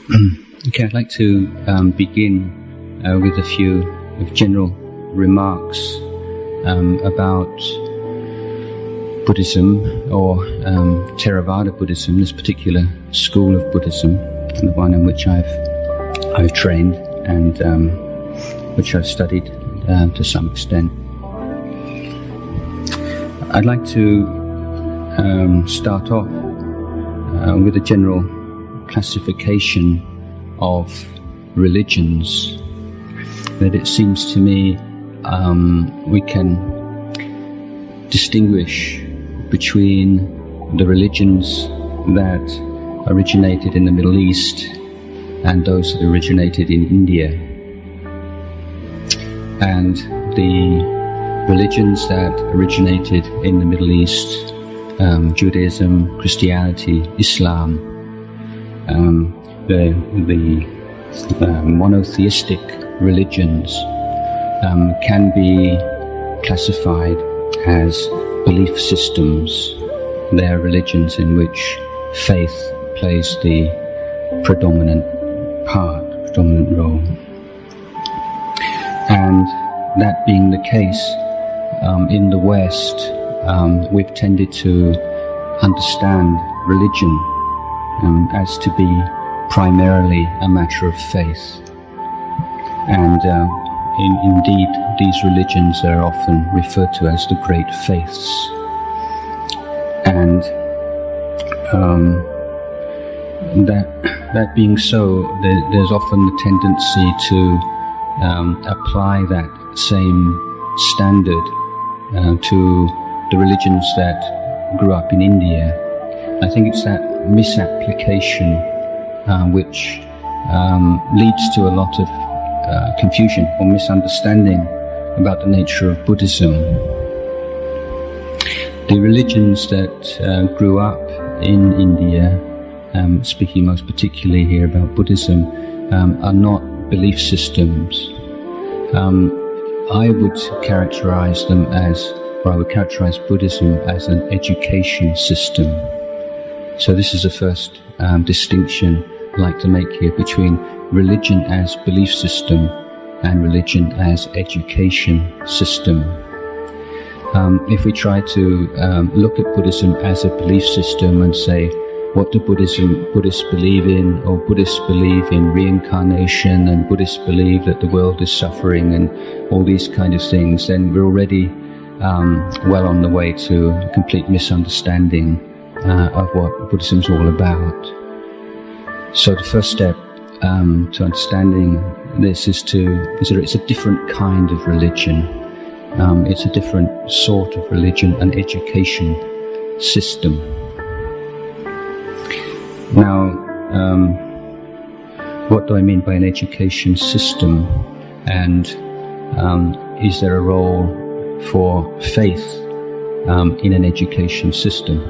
Okay, I'd like to begin with a few general remarks about Buddhism, or Theravada Buddhism, this particular school of Buddhism, the one in which I've trained and which I've studied to some extent. I'd like to start off with a general classification of religions, that it seems to me we can distinguish between the religions that originated in the Middle East and those that originated in India, and the religions that originated in the Middle East, Judaism, Christianity, Islam, the monotheistic religions can be classified as belief systems. They are religions in which faith plays the predominant role. And that being the case, in the West, we've tended to understand religion as to be primarily a matter of faith. And indeed, these religions are often referred to as the great faiths. And that being so, there's often the tendency to apply that same standard to the religions that grew up in India. I think it's that misapplication which leads to a lot of confusion or misunderstanding about the nature of Buddhism. The religions that grew up in India, speaking most particularly here about Buddhism, are not belief systems. I would characterize Buddhism as an education system. So this is the first distinction I'd like to make here between religion as belief system and religion as education system. If we try to look at Buddhism as a belief system and say, what do Buddhists believe in? Or Buddhists believe in reincarnation, and Buddhists believe that the world is suffering, and all these kind of things, then we're already well on the way to a complete misunderstanding of what Buddhism is all about. So the first step to understanding this is that it's a different kind of religion. It's a different sort of religion, an education system. Now, what do I mean by an education system? And is there a role for faith in an education system?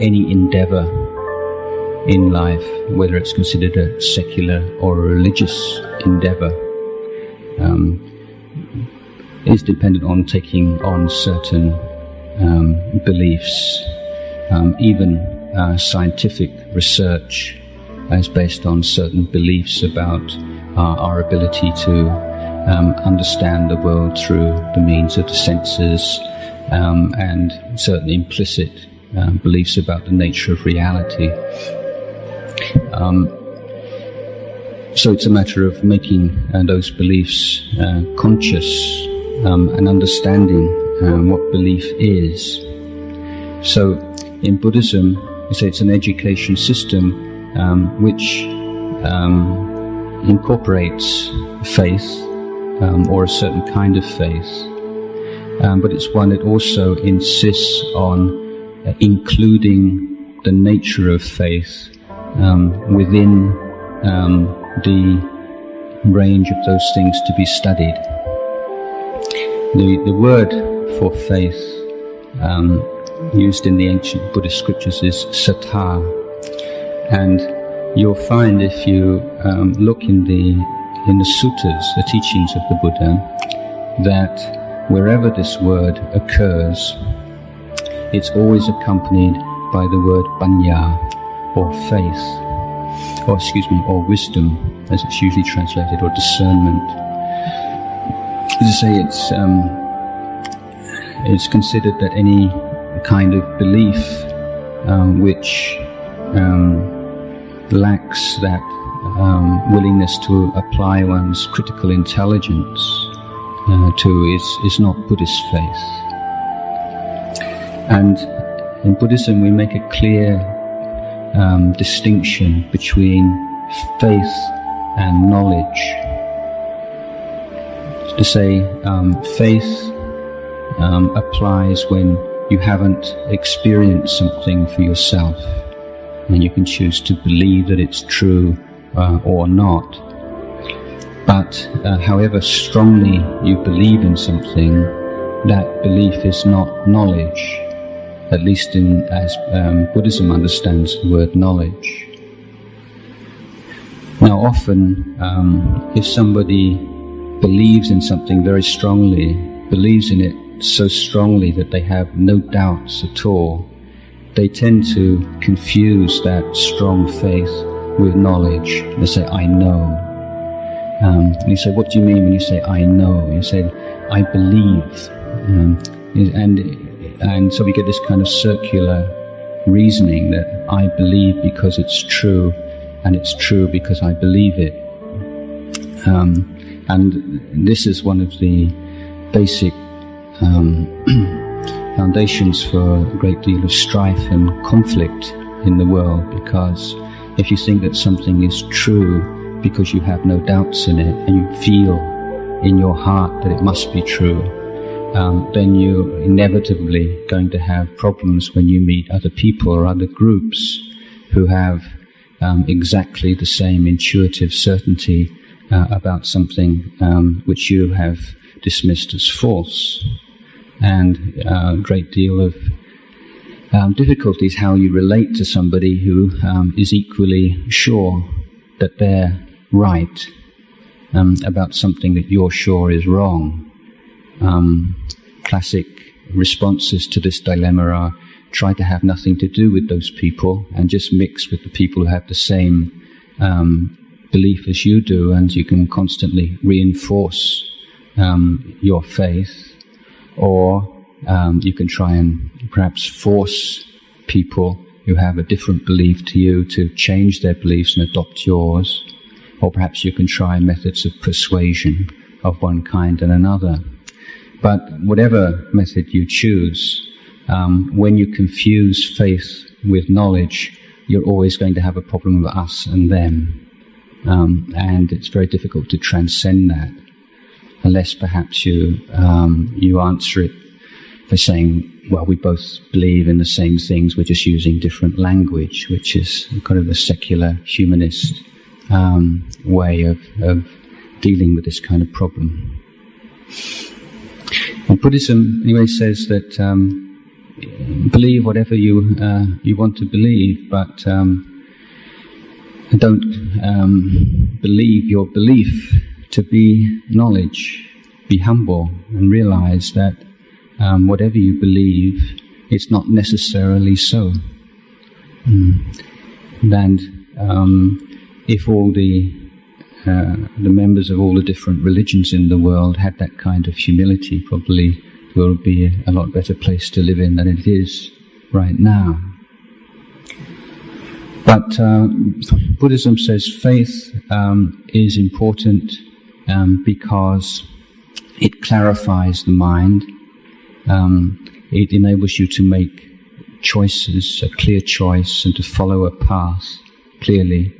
Any endeavor in life, whether it's considered a secular or a religious endeavor, is dependent on taking on certain beliefs. Even scientific research is based on certain beliefs about our ability to understand the world through the means of the senses, and certain implicit beliefs about the nature of reality. So it's a matter of making those beliefs conscious and understanding what belief is. So in Buddhism, we say it's an education system which incorporates faith or a certain kind of faith, but it's one that also insists on including the nature of faith within the range of those things to be studied. The word for faith used in the ancient Buddhist scriptures is sattha, and you'll find if you look in the suttas, the teachings of the Buddha, that wherever this word occurs, it's always accompanied by the word panya, or faith, or wisdom, as it's usually translated, or discernment. As I say, it's considered that any kind of belief which lacks that willingness to apply one's critical intelligence to is not Buddhist faith. And in Buddhism we make a clear distinction between faith and knowledge. To say faith applies when you haven't experienced something for yourself, and you can choose to believe that it's true or not. But however strongly you believe in something, that belief is not knowledge, at least as Buddhism understands the word knowledge. Now often, if somebody believes in something very strongly, believes in it so strongly that they have no doubts at all, they tend to confuse that strong faith with knowledge. They say, I know. And you say, what do you mean when you say, I know? You say, I believe. And so we get this kind of circular reasoning that I believe because it's true, and it's true because I believe it. And this is one of the basic foundations for a great deal of strife and conflict in the world, because if you think that something is true because you have no doubts in it, and you feel in your heart that it must be true, then you're inevitably going to have problems when you meet other people or other groups who have exactly the same intuitive certainty about something which you have dismissed as false. And a great deal of difficulties how you relate to somebody who is equally sure that they're right about something that you're sure is wrong. Classic responses to this dilemma are try to have nothing to do with those people and just mix with the people who have the same belief as you do, and you can constantly reinforce your faith. Or you can try and perhaps force people who have a different belief to you to change their beliefs and adopt yours. Or perhaps you can try methods of persuasion of one kind and another. But whatever method you choose, when you confuse faith with knowledge, you're always going to have a problem with us and them. And it's very difficult to transcend that, unless perhaps you answer it by saying, well, we both believe in the same things, we're just using different language, which is kind of the secular humanist way of dealing with this kind of problem. And Buddhism, anyway, says that believe whatever you want to believe, but don't believe your belief to be knowledge. Be humble and realize that whatever you believe, it's not necessarily so. And if all the members of all the different religions in the world had that kind of humility, probably the world would be a lot better place to live in than it is right now. But Buddhism says faith is important because it clarifies the mind. It enables you to make choices, a clear choice, and to follow a path clearly.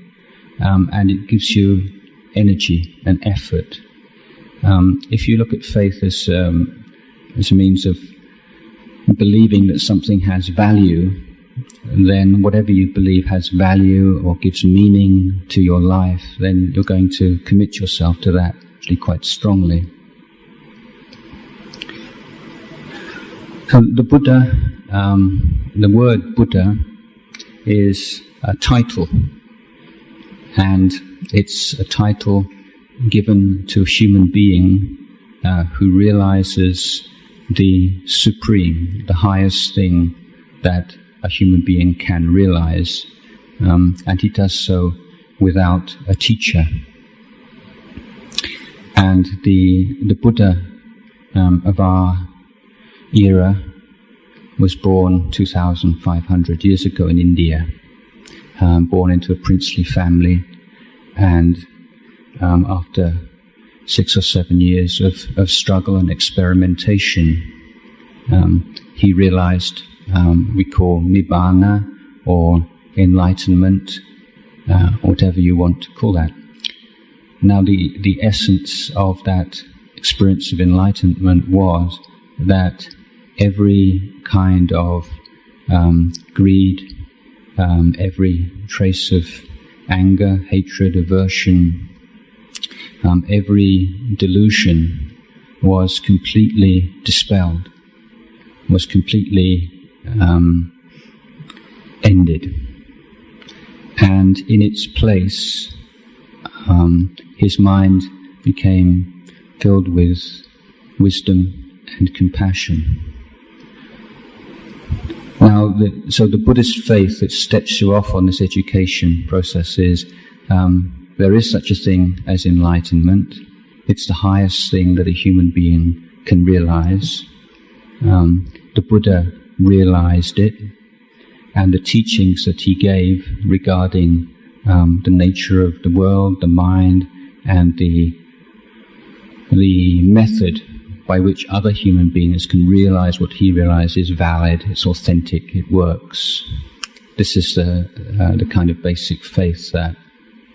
And it gives you energy and effort. If you look at faith as a means of believing that something has value, then whatever you believe has value or gives meaning to your life, then you're going to commit yourself to that actually quite strongly. So the Buddha, the word Buddha is a title, and it's a title given to a human being who realizes the supreme, the highest thing that a human being can realize, and he does so without a teacher. And the Buddha of our era was born 2,500 years ago in India, born into a princely family, and after 6 or 7 years of struggle and experimentation, he realized we call nibbana, or enlightenment, whatever you want to call that. Now the essence of that experience of enlightenment was that every kind of greed, every trace of anger, hatred, aversion, every delusion was completely dispelled, was completely ended. And in its place, his mind became filled with wisdom and compassion. Now, so the Buddhist faith that steps you off on this education process is there is such a thing as enlightenment. It's the highest thing that a human being can realize. The Buddha realized it, and the teachings that he gave regarding the nature of the world, the mind, and the method by which other human beings can realize what he realized is valid, it's authentic, it works. This is the kind of basic faith that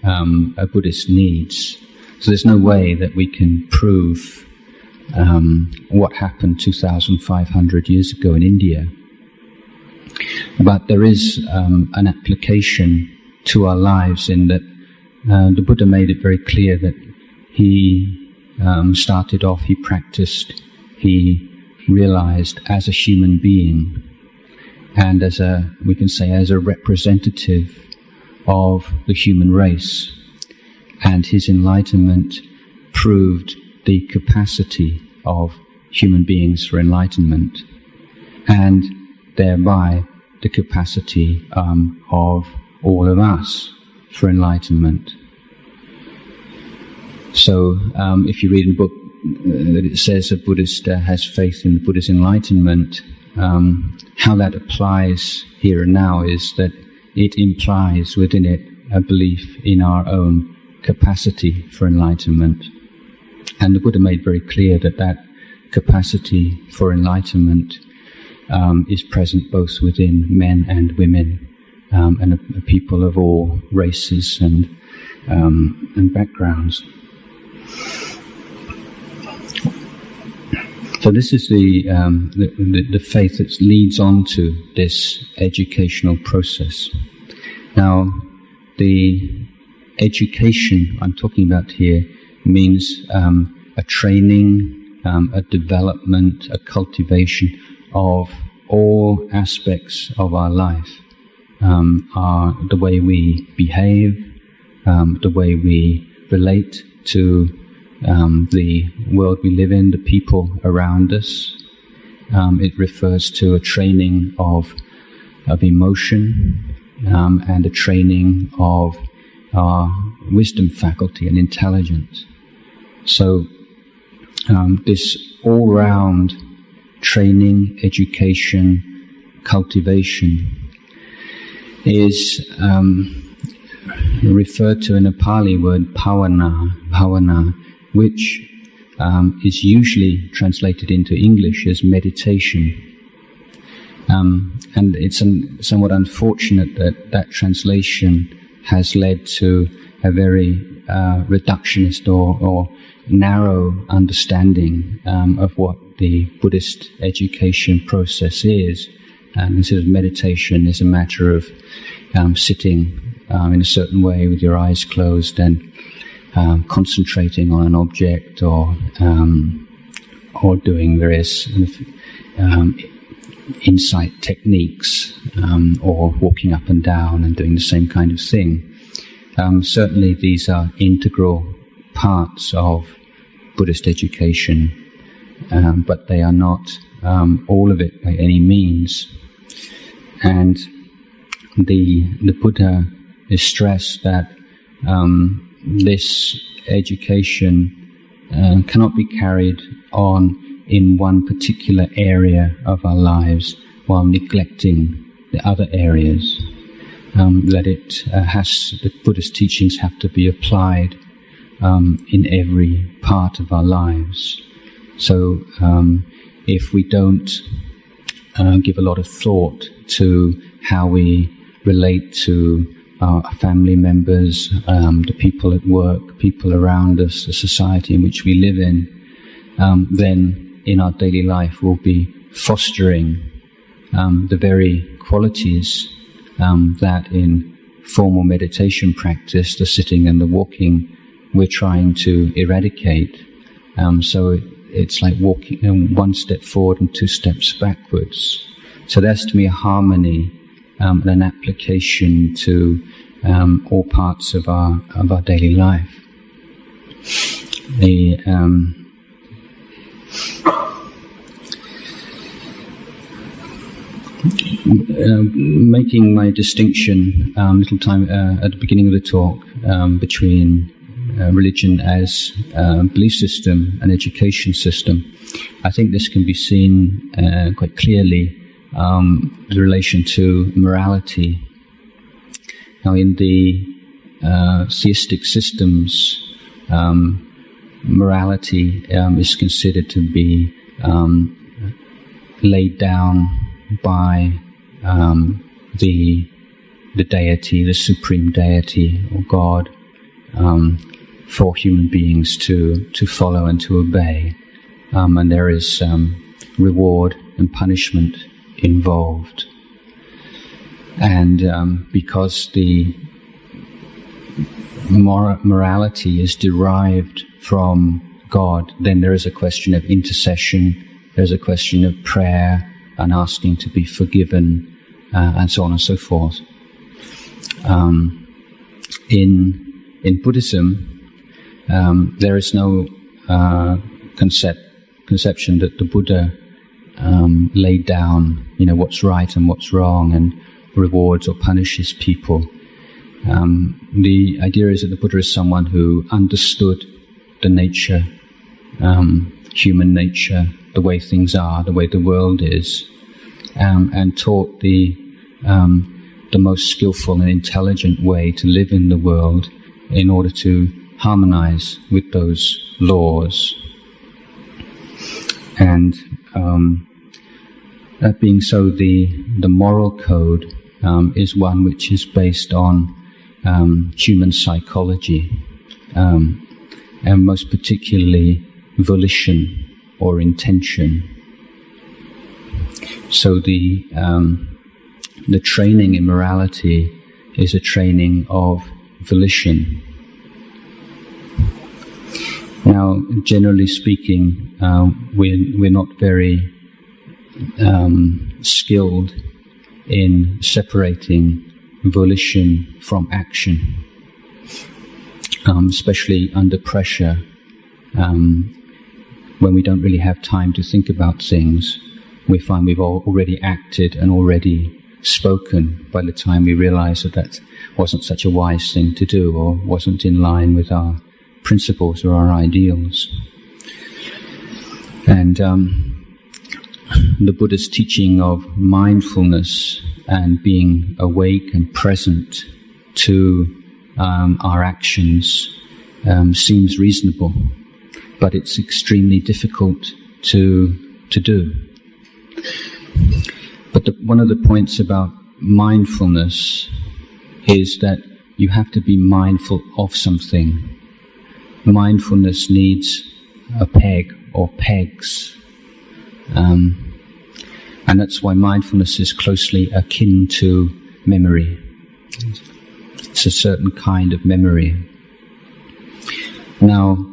a Buddhist needs. So there's no way that we can prove what happened 2,500 years ago in India. But there is an application to our lives in that the Buddha made it very clear that he started off, he practiced, he realized as a human being, and we can say as a representative of the human race. And his enlightenment proved the capacity of human beings for enlightenment, and thereby the capacity of all of us for enlightenment. So if you read in the book that it says a Buddhist has faith in the Buddha's enlightenment, how that applies here and now is that it implies within it a belief in our own capacity for enlightenment. And the Buddha made very clear that that capacity for enlightenment is present both within men and women, and people of all races and backgrounds. So this is the faith that leads on to this educational process. Now, the education I'm talking about here means a training, a development, a cultivation of all aspects of our life. The way we behave, the way we relate to the world we live in, the people around us. It refers to a training of emotion and a training of our wisdom faculty and intelligence. So this all-round training, education, cultivation is referred to in a Pali word bhavana, which is usually translated into English as meditation. And it's somewhat unfortunate that translation has led to a very reductionist or narrow understanding of what the Buddhist education process is. And instead of meditation is a matter of sitting in a certain way with your eyes closed and concentrating on an object, or doing various insight techniques, or walking up and down and doing the same kind of thing. Certainly these are integral parts of Buddhist education, but they are not all of it by any means. And the Buddha is stressed that this education cannot be carried on in one particular area of our lives while neglecting the other areas. That the Buddha's teachings have to be applied in every part of our lives. So if we don't give a lot of thought to how we relate to our family members, the people at work, people around us, the society in which we live in, then in our daily life we'll be fostering the very qualities that in formal meditation practice, the sitting and the walking, we're trying to eradicate. So it's like walking one step forward and two steps backwards. So there's to me a harmony and an application to all parts of our daily life. Making my distinction little time at the beginning of the talk between religion as belief system and education system, I think this can be seen quite clearly in relation to morality. Now, in the theistic systems, morality is considered to be laid down by the deity, the supreme deity or God, for human beings to follow and to obey, and there is reward and punishment involved. And because the morality is derived from God, then there is a question of intercession, there's a question of prayer and asking to be forgiven, and so on and so forth. In Buddhism, there is no conception that the Buddha laid down, what's right and what's wrong, and rewards or punishes people. The idea is that the Buddha is someone who understood the nature, human nature, the way things are, the way the world is, and taught the most skillful and intelligent way to live in the world in order to harmonize with those laws. And that being so, the moral code is one which is based on human psychology, and most particularly volition or intention. So the training in morality is a training of volition. Now, generally speaking, we're not very skilled in separating volition from action, especially under pressure, when we don't really have time to think about things. We find we've already acted and already spoken by the time we realize that wasn't such a wise thing to do or wasn't in line with our principles or our ideals. And the Buddha's teaching of mindfulness and being awake and present to our actions seems reasonable, but it's extremely difficult to do. But one of the points about mindfulness is that you have to be mindful of something. Mindfulness needs a peg or pegs. And that's why mindfulness is closely akin to memory. It's a certain kind of memory. Now,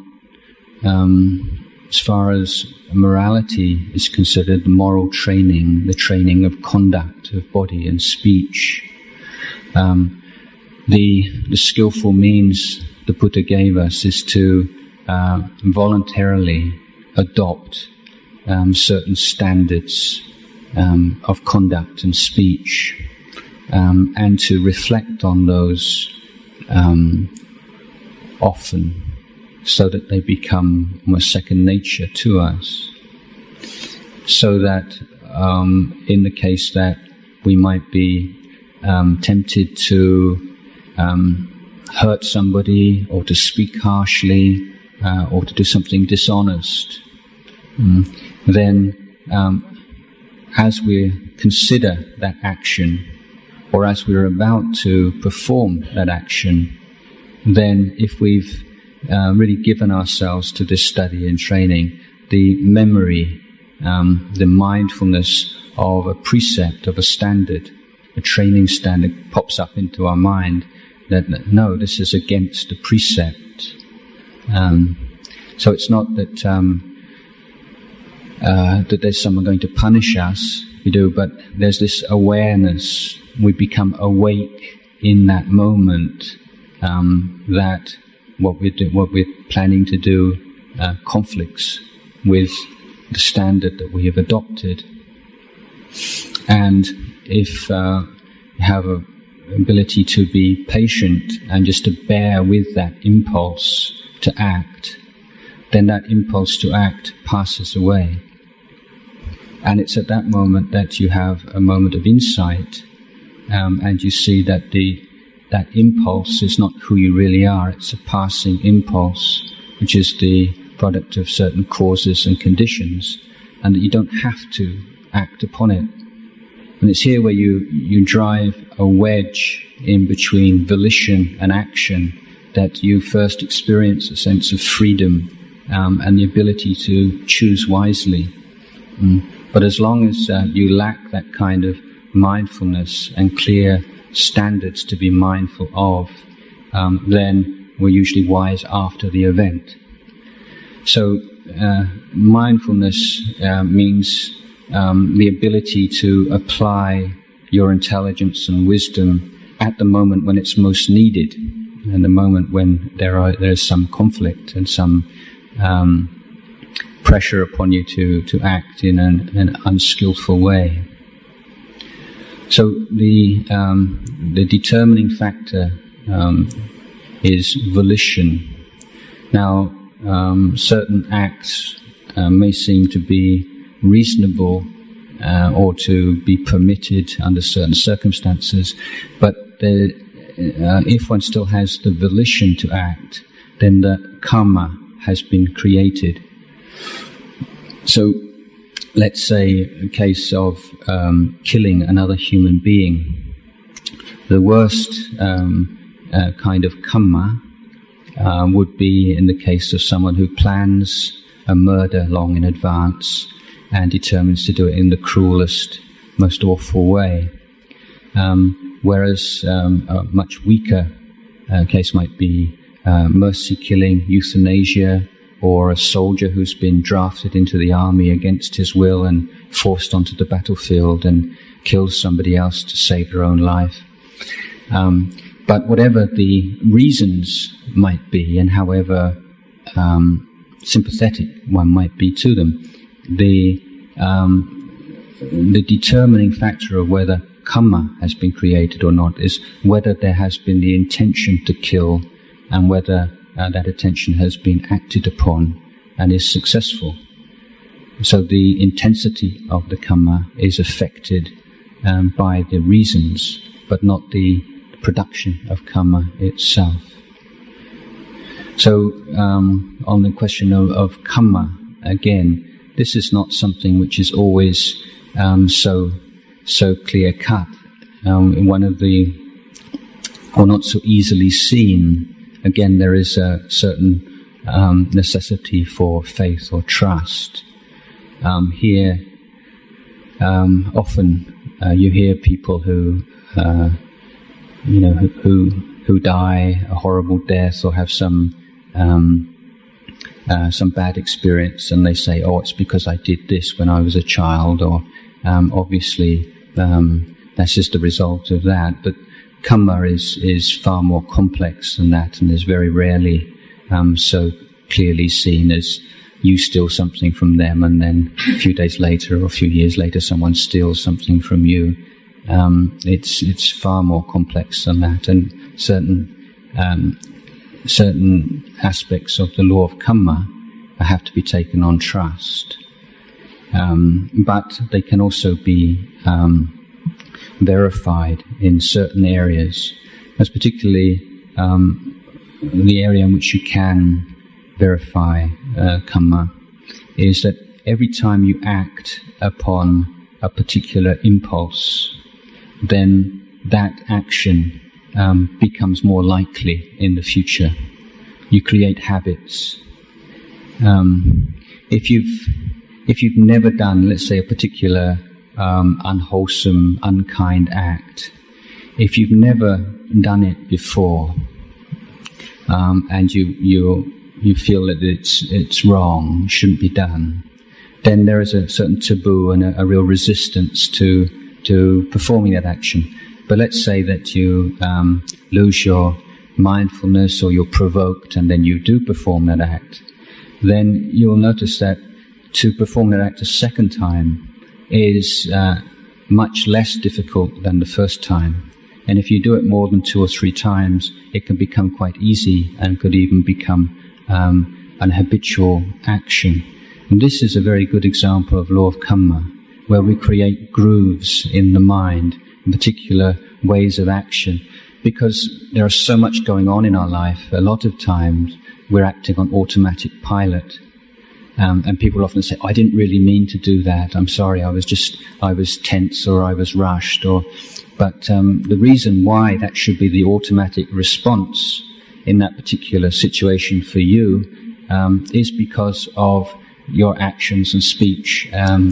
as far as morality is considered, the moral training, the training of conduct, of body and speech, the skillful means the Buddha gave us is to voluntarily adopt certain standards of conduct and speech, and to reflect on those often, so that they become almost second nature to us. So that in the case that we might be tempted to hurt somebody, or to speak harshly, or to do something dishonest, then as we consider that action, or as we're about to perform that action, then if we've really given ourselves to this study and training, the memory, the mindfulness of a precept, of a standard, a training standard pops up into our mind, that no, this is against the precept. So it's not that that there's someone going to punish us, but there's this awareness. We become awake in that moment that what we're planning to do conflicts with the standard that we have adopted. And if you have an ability to be patient and just to bear with that impulse to act, then that impulse to act passes away. And it's at that moment that you have a moment of insight, and you see that that impulse is not who you really are. It's a passing impulse, which is the product of certain causes and conditions, and that you don't have to act upon it. And it's here where you drive a wedge in between volition and action, that you first experience a sense of freedom and the ability to choose wisely. But as long as you lack that kind of mindfulness and clear standards to be mindful of, then we're usually wise after the event. So mindfulness means the ability to apply your intelligence and wisdom at the moment when it's most needed, and the moment when there's some conflict and some pressure upon you to act in an unskillful way. So the determining factor is volition. Now, certain acts may seem to be reasonable or to be permitted under certain circumstances, but if one still has the volition to act, then the karma has been created. So, let's say a case of killing another human being. The worst kind of karma would be in the case of someone who plans a murder long in advance and determines to do it in the cruelest, most awful way. Whereas a much weaker case might be mercy killing, euthanasia, or a soldier who's been drafted into the army against his will and forced onto the battlefield and kills somebody else to save their own life. But whatever the reasons might be, and however sympathetic one might be to them, the determining factor of whether karma has been created or not is whether there has been the intention to kill, and whether that attention has been acted upon and is successful. So the intensity of the karma is affected by the reasons, but not the production of karma itself. So on the question of karma, again, this is not something which is always so clear cut. One of the, or not so easily seen. Again, there is a certain necessity for faith or trust. Here, often you hear people who die a horrible death or have some bad experience, and they say, "Oh, it's because I did this when I was a child," or obviously that's just the result of that. But karma is far more complex than that, and is very rarely so clearly seen as you steal something from them, and then a few days later or a few years later someone steals something from you. It's far more complex than that, and certain aspects of the law of karma have to be taken on trust. But they can also be verified in certain areas. That's particularly the area in which you can verify karma is that every time you act upon a particular impulse, then that action becomes more likely in the future. You create habits. If you've never done, let's say, a particular unwholesome, unkind act, if you've never done it before, and you feel that it's wrong, shouldn't be done, then there is a certain taboo and a real resistance to performing that action. But let's say that you lose your mindfulness, or you're provoked, and then you do perform that act, then you'll notice that to perform that act a second time is much less difficult than the first time. And if you do it more than 2 or 3 times, it can become quite easy and could even become an habitual action. And this is a very good example of law of karma, where we create grooves in the mind, in particular ways of action, because there is so much going on in our life. A lot of times we're acting on automatic pilot. And people often say, I didn't really mean to do that. I'm sorry, I was tense, or I was rushed. But the reason why that should be the automatic response in that particular situation for you is because of your actions and speech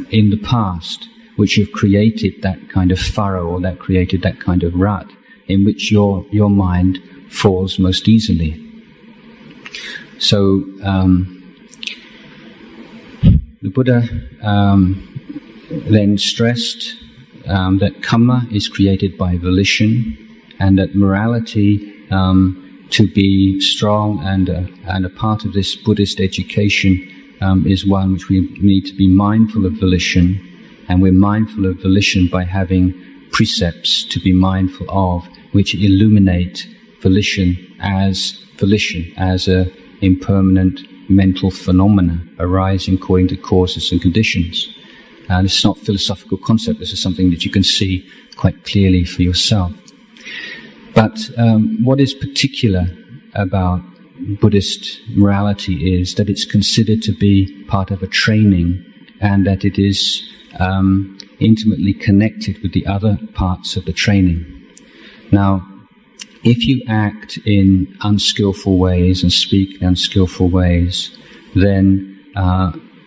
in the past, which have created that kind of furrow, or that created that kind of rut in which your mind falls most easily. So the Buddha then stressed that karma is created by volition, and that morality, to be strong and a part of this Buddhist education, is one which we need to be mindful of volition, and we're mindful of volition by having precepts to be mindful of, which illuminate volition as a impermanent mental phenomena arising according to causes and conditions. And this is not a philosophical concept, this is something that you can see quite clearly for yourself. But what is particular about Buddhist morality is that it's considered to be part of a training, and that it is intimately connected with the other parts of the training. Now, if you act in unskillful ways and speak in unskillful ways, then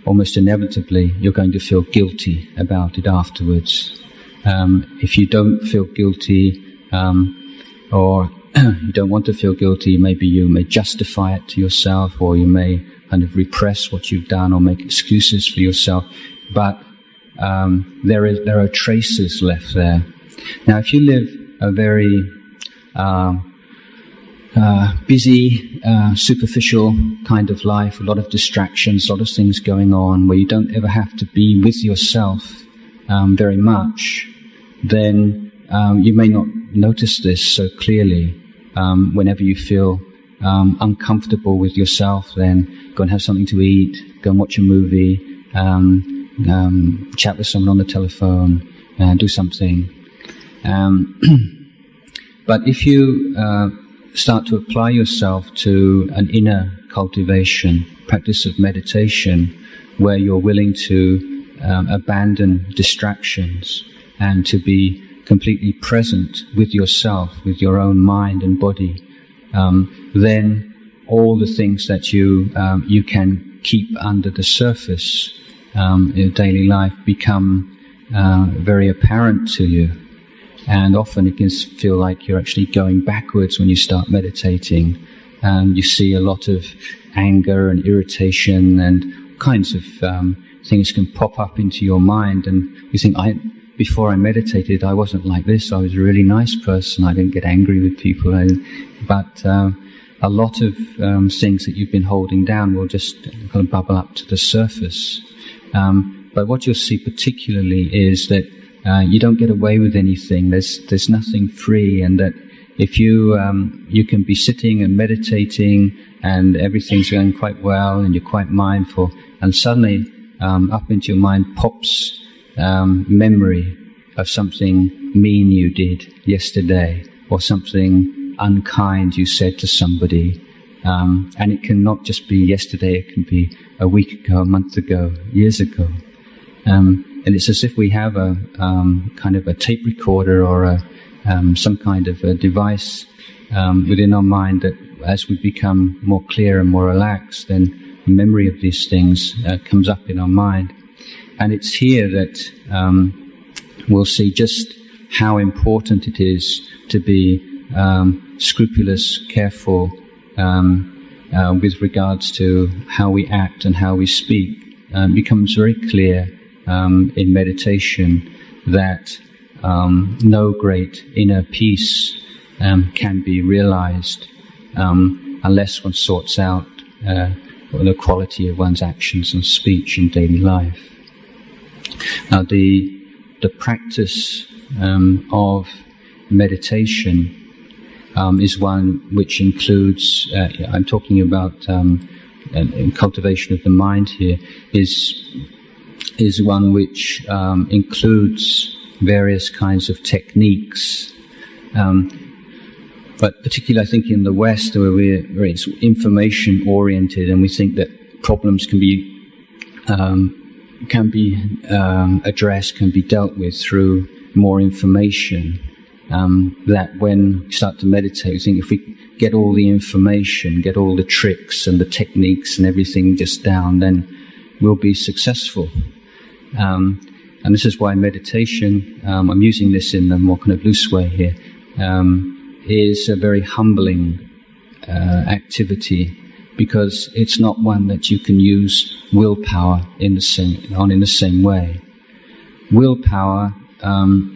almost inevitably you're going to feel guilty about it afterwards. If you don't feel guilty, or you don't want to feel guilty, maybe you may justify it to yourself, or you may kind of repress what you've done or make excuses for yourself, but there are traces left there. Now, if you live a very busy, superficial kind of life, a lot of distractions, a lot of things going on, where you don't ever have to be with yourself very much, then you may not notice this so clearly. Whenever you feel uncomfortable with yourself, then go and have something to eat, go and watch a movie, chat with someone on the telephone, do something. But if you start to apply yourself to an inner cultivation, practice of meditation, where you're willing to abandon distractions and to be completely present with yourself, with your own mind and body, then all the things that you can keep under the surface in daily life become very apparent to you. And often it can feel like you're actually going backwards when you start meditating. You see a lot of anger and irritation and kinds of things can pop up into your mind, and you think, before I meditated, I wasn't like this. I was a really nice person. I didn't get angry with people. But a lot of things that you've been holding down will just kind of bubble up to the surface. But what you'll see particularly is that you don't get away with anything. There's nothing free, and that if you can be sitting and meditating and everything's going quite well and you're quite mindful, and suddenly up into your mind pops memory of something mean you did yesterday, or something unkind you said to somebody, and it can not just be yesterday, it can be a week ago, a month ago, years ago. And it's as if we have a kind of a tape recorder or some kind of a device within our mind that, as we become more clear and more relaxed, then the memory of these things comes up in our mind. And it's here that we'll see just how important it is to be scrupulous, careful with regards to how we act and how we speak. It becomes very clear in meditation that no great inner peace can be realized unless one sorts out the quality of one's actions and speech in daily life. Now, the practice of meditation is one which includes, I'm talking about cultivation of the mind here, is one which includes various kinds of techniques. But particularly, I think, in the West, where it's information-oriented, and we think that problems can be addressed, can be dealt with through more information. That when we start to meditate, we think if we get all the information, get all the tricks and the techniques and everything just down, then we'll be successful. And this is why meditation, I'm using this in a more kind of loose way here, is a very humbling activity, because it's not one that you can use willpower in the same way. Willpower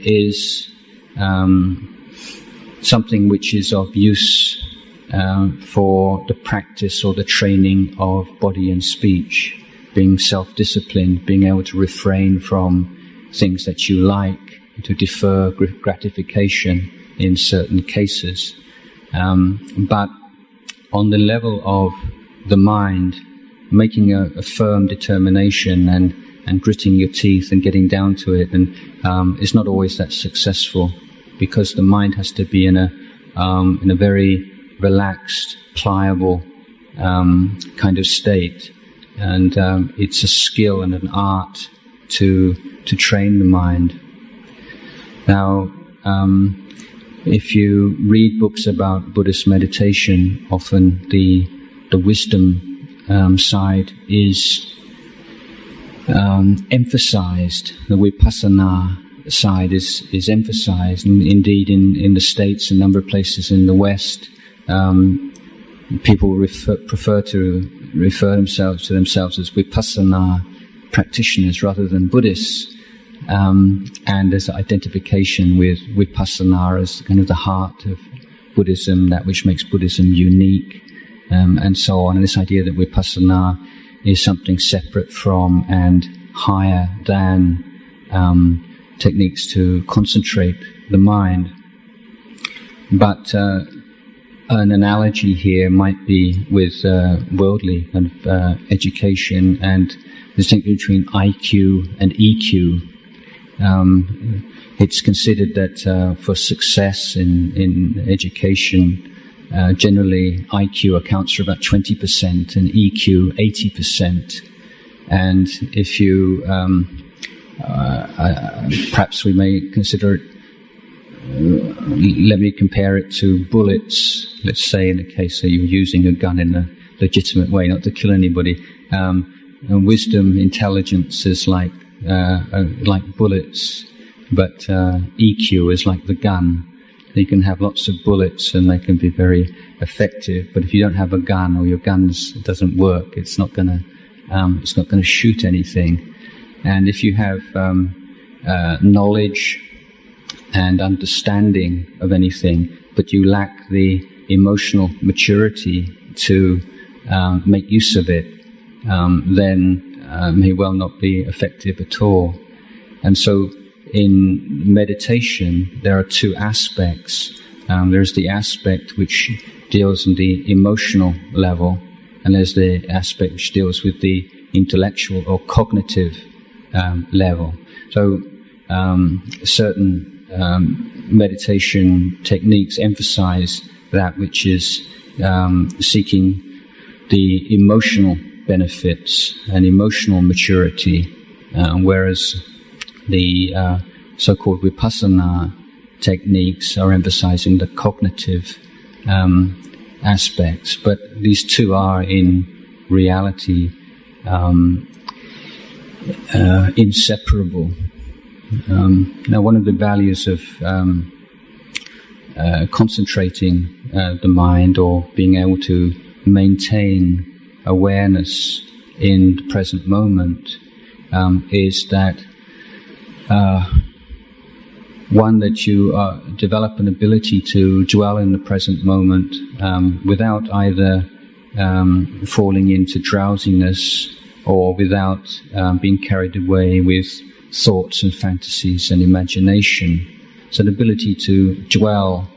is something which is of use for the practice or the training of body and speech, being self-disciplined, being able to refrain from things that you like, to defer gratification in certain cases. But on the level of the mind, making a firm determination and gritting your teeth and getting down to it, and is not always that successful, because the mind has to be in a very relaxed, pliable kind of state, and it's a skill and an art to train the mind. Now, if you read books about Buddhist meditation, often the wisdom side is emphasized. The vipassana side is emphasized. And indeed, in the States, a number of places in the West, people prefer to refer themselves as vipassana practitioners rather than Buddhists. And there's identification with vipassana as kind of the heart of Buddhism, that which makes Buddhism unique, and so on. And this idea that vipassana is something separate from and higher than techniques to concentrate the mind. But an analogy here might be with worldly kind of education, and the distinction between IQ and EQ. It's considered that for success in education, generally IQ accounts for about 20% and EQ 80%. And if you, perhaps we may consider it, let me compare it to bullets. Let's say in the case that you're using a gun in a legitimate way, not to kill anybody. And wisdom, intelligence is like bullets, but EQ is like the gun. You can have lots of bullets and they can be very effective, but if you don't have a gun, or your guns doesn't work, it's not going to shoot anything. And if you have knowledge and understanding of anything, but you lack the emotional maturity to make use of it, then may well not be effective at all. And so in meditation there are two aspects. There's the aspect which deals in the emotional level, and there's the aspect which deals with the intellectual or cognitive level. So certain meditation techniques emphasize that which is seeking the emotional benefits and emotional maturity, whereas the so-called vipassana techniques are emphasizing the cognitive aspects. But these two are in reality inseparable. Now, one of the values of concentrating the mind, or being able to maintain awareness in the present moment, is that one, that you develop an ability to dwell in the present moment without either falling into drowsiness or without being carried away with thoughts and fantasies and imagination. So the ability to dwell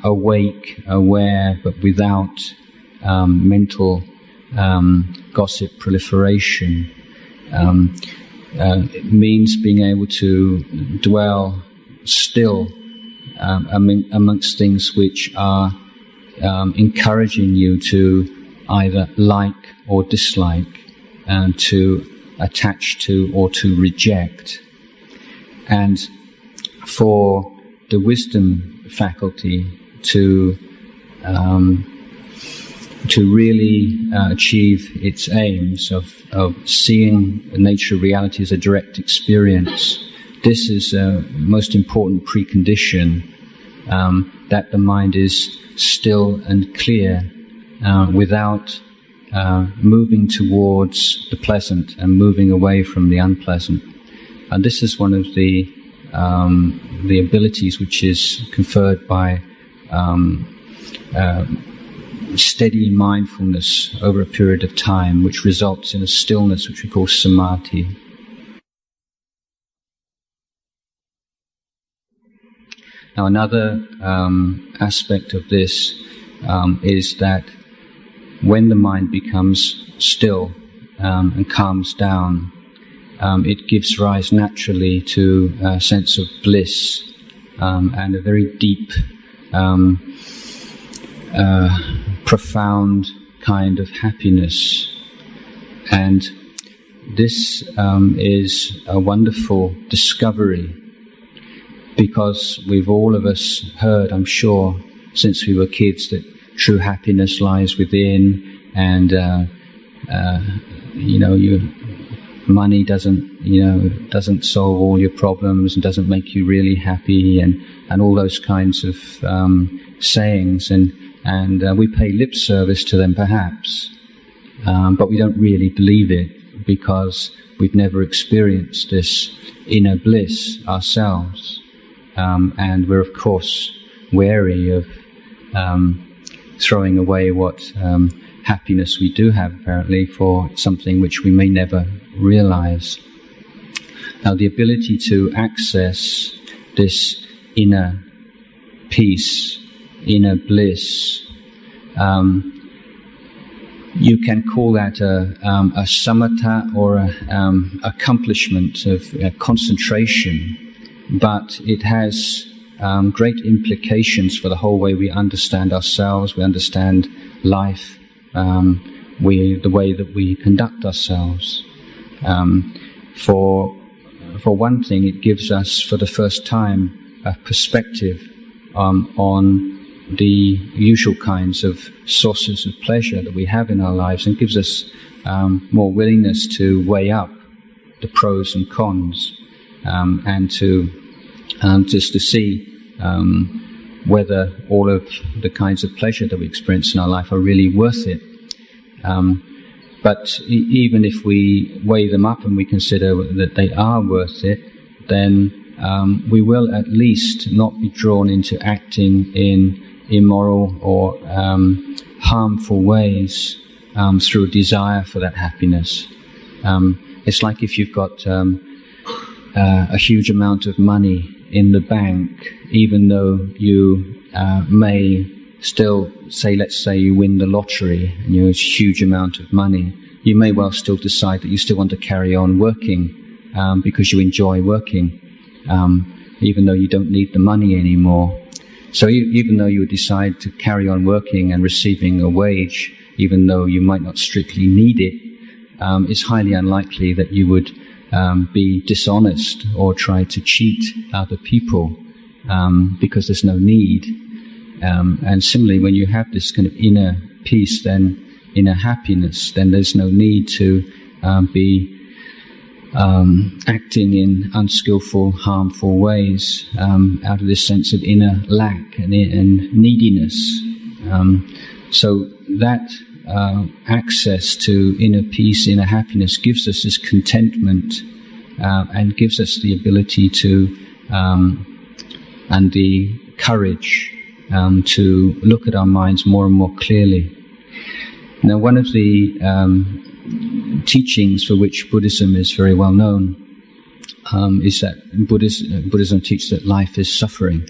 awake, aware, but without mental gossip proliferation. It means being able to dwell still amongst things which are encouraging you to either like or dislike, and to attach to or to reject. And for the wisdom faculty to really achieve its aims of seeing nature reality as a direct experience, this is a most important precondition, that the mind is still and clear without moving towards the pleasant and moving away from the unpleasant. And this is one of the abilities which is conferred by steady mindfulness over a period of time, which results in a stillness which we call samadhi. Now, another aspect of this is that when the mind becomes still and calms down, it gives rise naturally to a sense of bliss and a very deep, profound kind of happiness. And this is a wonderful discovery, because we've all of us heard, I'm sure, since we were kids, that true happiness lies within, and money doesn't solve all your problems and doesn't make you really happy, and all those kinds of sayings, and we pay lip service to them perhaps, but we don't really believe it, because we've never experienced this inner bliss ourselves, and we're of course wary of throwing away what happiness we do have, apparently, for something which we may never realize. Now, the ability to access this inner peace, inner bliss, you can call that a samatha, or a accomplishment of concentration, but it has great implications for the whole way we understand ourselves, we understand life, the way that we conduct ourselves. For one thing, it gives us, for the first time, a perspective on the usual kinds of sources of pleasure that we have in our lives, and gives us more willingness to weigh up the pros and cons, and to just to see whether all of the kinds of pleasure that we experience in our life are really worth it. But even if we weigh them up and we consider that they are worth it, then we will at least not be drawn into acting in immoral or harmful ways through a desire for that happiness. It's like if you've got a huge amount of money in the bank, even though you may still say, let's say you win the lottery and you have a huge amount of money, you may well still decide that you still want to carry on working because you enjoy working, even though you don't need the money anymore. So even though you would decide to carry on working and receiving a wage, even though you might not strictly need it, it's highly unlikely that you would be dishonest or try to cheat other people because there's no need. And similarly, when you have this kind of inner peace, then inner happiness, then there's no need to be acting in unskillful, harmful ways out of this sense of inner lack and neediness. So that access to inner peace, inner happiness gives us this contentment and gives us the ability to and the courage to look at our minds more and more clearly. Now, one of the teachings for which Buddhism is very well known is that Buddhism teaches that life is suffering.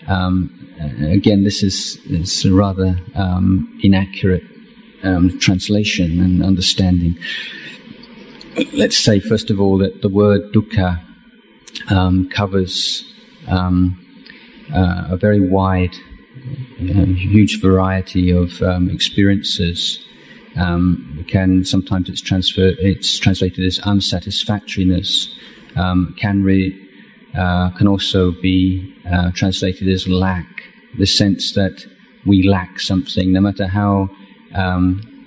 Again, this is a rather inaccurate translation and understanding. Let's say, first of all, that the word dukkha covers a very wide, huge variety of experiences. Sometimes it's translated as unsatisfactoriness. Can also be translated as lack, the sense that we lack something, no matter how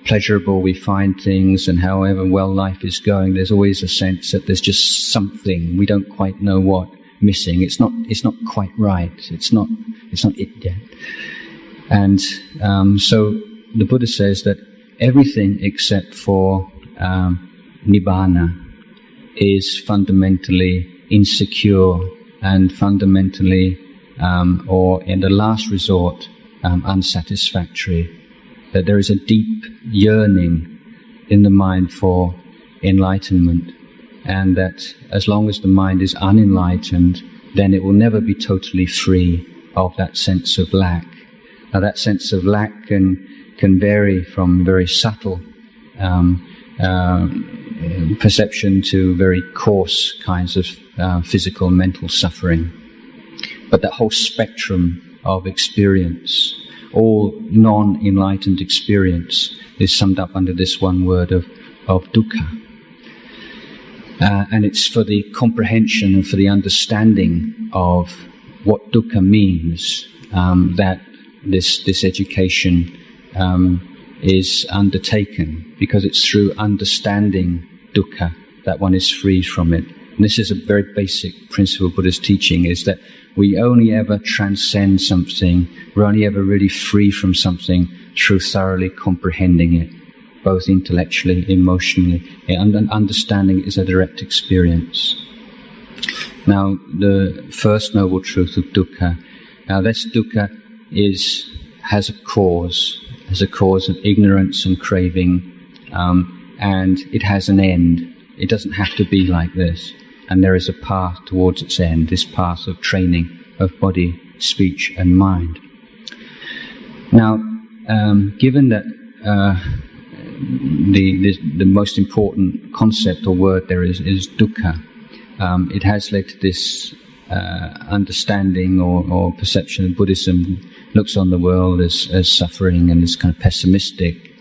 pleasurable we find things and however well life is going. There's always a sense that there's just something we don't quite know what missing. It's not quite right. It's not it yet. And so the Buddha says that everything except for nibbana is fundamentally insecure and fundamentally, or in the last resort, unsatisfactory. That there is a deep yearning in the mind for enlightenment, and that as long as the mind is unenlightened, then it will never be totally free of that sense of lack. Now, that sense of lack can vary from very subtle perception to very coarse kinds of physical and mental suffering. But that whole spectrum of experience, all non-enlightened experience, is summed up under this one word of dukkha. And it's for the comprehension and for the understanding of what dukkha means that this education is undertaken, because it's through understanding dukkha that one is free from it. And this is a very basic principle of Buddha's teaching, is that we only ever transcend something, we're only ever really free from something through thoroughly comprehending it, both intellectually, emotionally, and understanding it is a direct experience. Now, the first noble truth of dukkha, now this dukkha has a cause of ignorance and craving, and it has an end. It doesn't have to be like this. And there is a path towards its end, this path of training of body, speech and mind. Now, given that the most important concept or word there is dukkha, it has led to this understanding or perception of Buddhism looks on the world as suffering and is kind of pessimistic,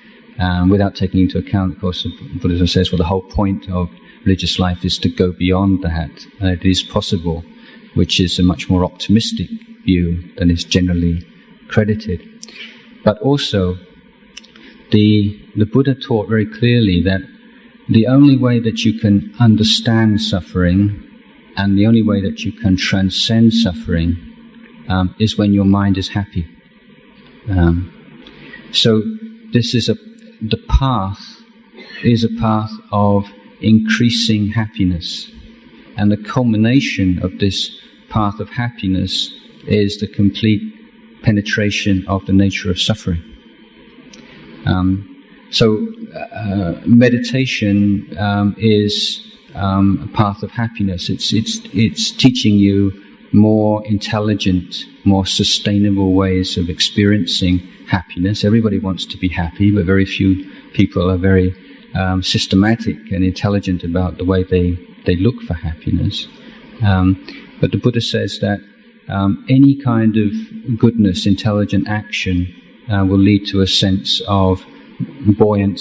without taking into account, of course, Buddhism says, well, the whole point of religious life is to go beyond that. It is possible, which is a much more optimistic view than is generally credited. But also, the Buddha taught very clearly that the only way that you can understand suffering and the only way that you can transcend suffering is when your mind is happy. So this is the path is a path of increasing happiness, and the culmination of this path of happiness is the complete penetration of the nature of suffering. Meditation is a path of happiness. It's teaching you more intelligent, more sustainable ways of experiencing happiness. Everybody wants to be happy, but very few people are very systematic and intelligent about the way they look for happiness. But the Buddha says that any kind of goodness, intelligent action will lead to a sense of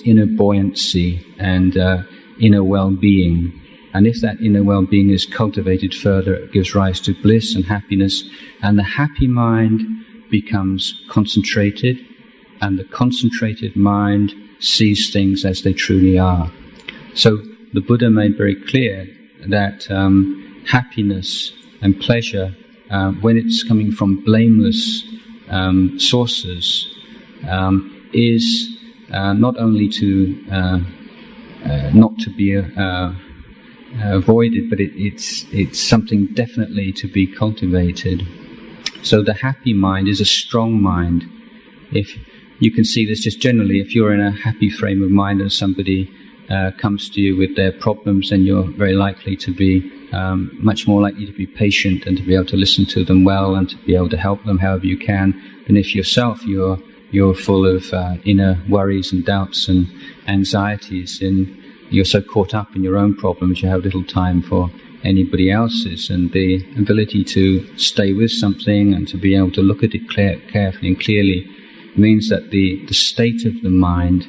inner buoyancy and inner well-being. And if that inner well-being is cultivated further, it gives rise to bliss and happiness, and the happy mind becomes concentrated, and the concentrated mind sees things as they truly are. So the Buddha made very clear that happiness and pleasure, when it's coming from blameless sources, is not only not to be avoided, but it's something definitely to be cultivated. So the happy mind is a strong mind. If you can see this just generally, if you're in a happy frame of mind and somebody comes to you with their problems, then you're very likely to be much more likely to be patient and to be able to listen to them well and to be able to help them however you can, than if yourself you're full of inner worries and doubts and anxieties, and you're so caught up in your own problems you have little time for anybody else's. And the ability to stay with something and to be able to look at it carefully and clearly means that the state of the mind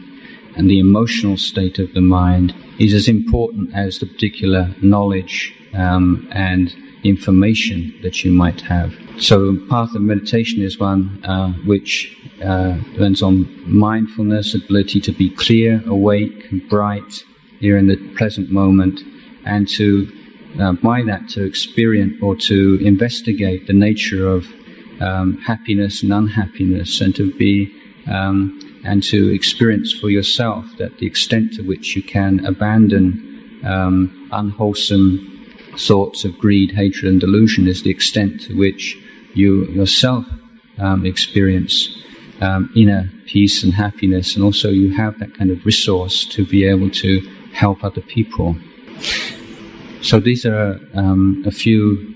and the emotional state of the mind is as important as the particular knowledge and information that you might have. So the path of meditation is one which depends on mindfulness, ability to be clear, awake, bright, here in the present moment, and to by that to experience or to investigate the nature of happiness and unhappiness, and to be and to experience for yourself that the extent to which you can abandon unwholesome thoughts of greed, hatred and delusion is the extent to which you yourself experience inner peace and happiness, and also you have that kind of resource to be able to help other people. So these are a few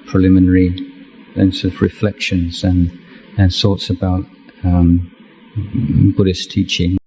preliminary sort of reflections and thoughts about Buddhist teaching.